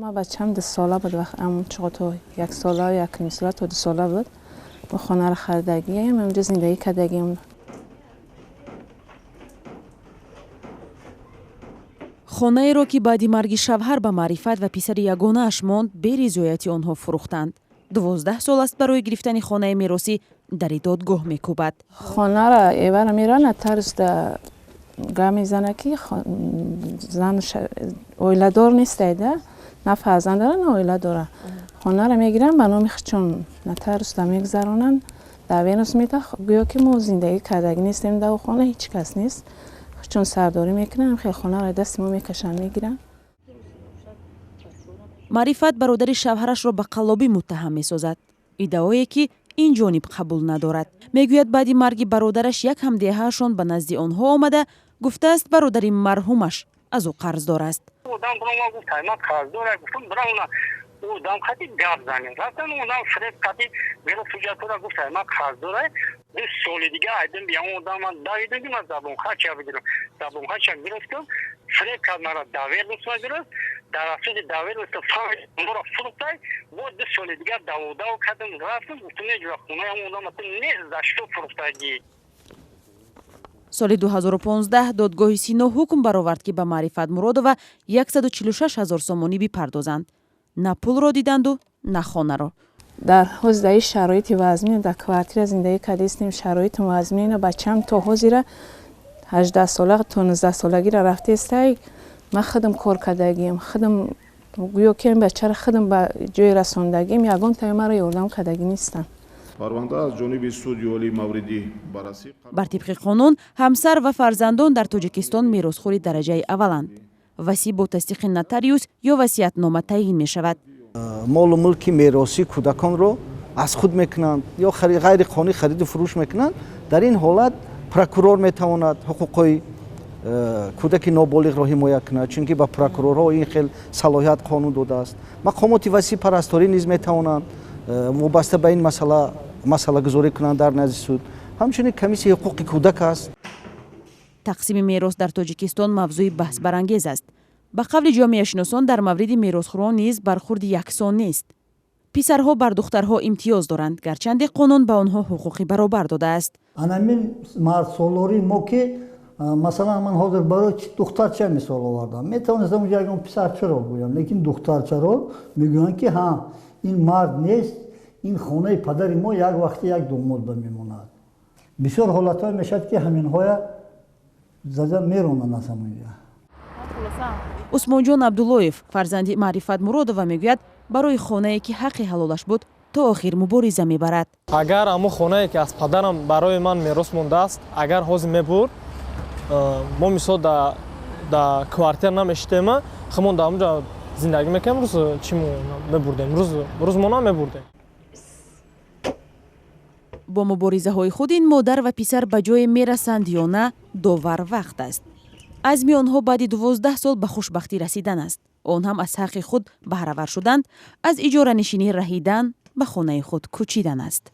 ما بچه‌م 2 ساله بود وقت همون چقدر 1 ساله 1 ساله تا 2 ساله بود و خانه رو خریدگیم اونجا زندگی کردگیم. خانه‌ای که بعد مرگ شوهر به معرفت و پسر یگانه‌اش ماند به رضایت آنها فروختند. 12 سال است برای گرفتن خانه میراثی در دادگاه میکوبد. خانه را ایوار میرن طرز گام میزنه که زن اویله دار نیست ایده نه فرزند داره نه اویله داره. خانه را میگیرن به نام چون نه طرز میگذرونن دعوینوس میده گویا که ما زندگی کردگی نیستیم در خانه هیچ کس نیست چون سرداری میکنن خیلی خانه را دست ما میکشن میگیرن. معرفت برادر شوهرش را به قلابی متهم میسازد. ادعایی که این جانب قبول ندارد. میگوید بعد مرگ برادرش یک همدیهه‌شان به نزد آنها آمده گفته است برادر مرحومش از او قرضدار است. او دام خاطی گاب زنه رفتن اونم فرد خاطی میرا سوجاتورا گفت ما خاصداره 2 سال دیگه ایدم بیام اونم داییدم از زبون خاچا بگیرم زبون خاچا گرفتم فرد کارمارا داویر دوست گرفت در اصل داویر است فامیل مرا فروختای و 2 سال دیگه داو کردم رفتم گفتم نجوا خونه اونم نیز داشتو فروختایی. سال 2015 دادگاه سینا حکم برآورد که به معرفت مرادова 146,000 سومانی بپردازند. نه پول را دیدند و نه خانه را. در حوزه شرایط وضعی در کوارتیر زندگی کردیم شرایط وضعی بچه‌م تا حوزه 18 ساله تا 19 سالگی را رفته است. من خودم کار کردگیم خودم گویا که بچه خودم به جای رساندگیم یگان تای مرا یاردم کردگی نیستم. پرونده از جانب سود اولی موردی بررسی بر طبق قانون همسر و فرزندان در تاجیکستان میراثخوار درجه اولند. وصی با تصدیق نотариус یا وصیت‌نامه تعیین می شود. مال و ملک میراثی کودکان رو از خود میکنند یا غیر قانونی خرید و فروش میکنند. در این حالت پروکورور میتواند حقوق کودک نابالغ را حمایت کند چون که با پروکورورها این خیلی صلاحیت قانون داده است. مقامات وصی پرستاری نیز میتوانند وابسته به این مسئله گذاری کنند در نزد سود. همچنین کمیسیون حقوق کودک است. تقسیم میراث در تاجیکستان موضوع بحث برانگیز است. به قول جامعه شناسان در مورد میراثخواران نیز برخورد یکسان نیست. پسرها بر دخترها امتیاز دارند گرچند قانون به آنها حقوقی برابر داده است. همین مرد سالاری ما که مثلا من حاضر برای دخترچه مثال آوردم میتونستم اونجا اون پسرچه را بگویم لیکن دخترچه را میگویند که ها این مرد نیست این خانه پدر ما یک وقتی یک داماد بمیماند. بسیار حالت‌های میشد که همین های زده میرونن از همونجا. عثمان جان عبداللهیف فرزند معرفت مرادова میگوید برای خانه‌ای که حق حلالش بود تا آخر مبارزه میبرد. اگر امو خانه‌ای که از پدرم برای من میراث مونده است اگر حاضر میبرد ما مثلا در کوارتیر نمیشتیم همون در اونجا زندگی میکنیم روز چی میبردیم روز ما نمیبردیم. با مبارزه های خود این مادر و پسر به جای میرسند یا نه داور وقت است. عزم آنها بعد 12 سال به خوشبختی رسیدن است. آن هم از حق خود بهره‌ور شدند از اجاره نشینی رهیدن به خانه خود کوچیدن است.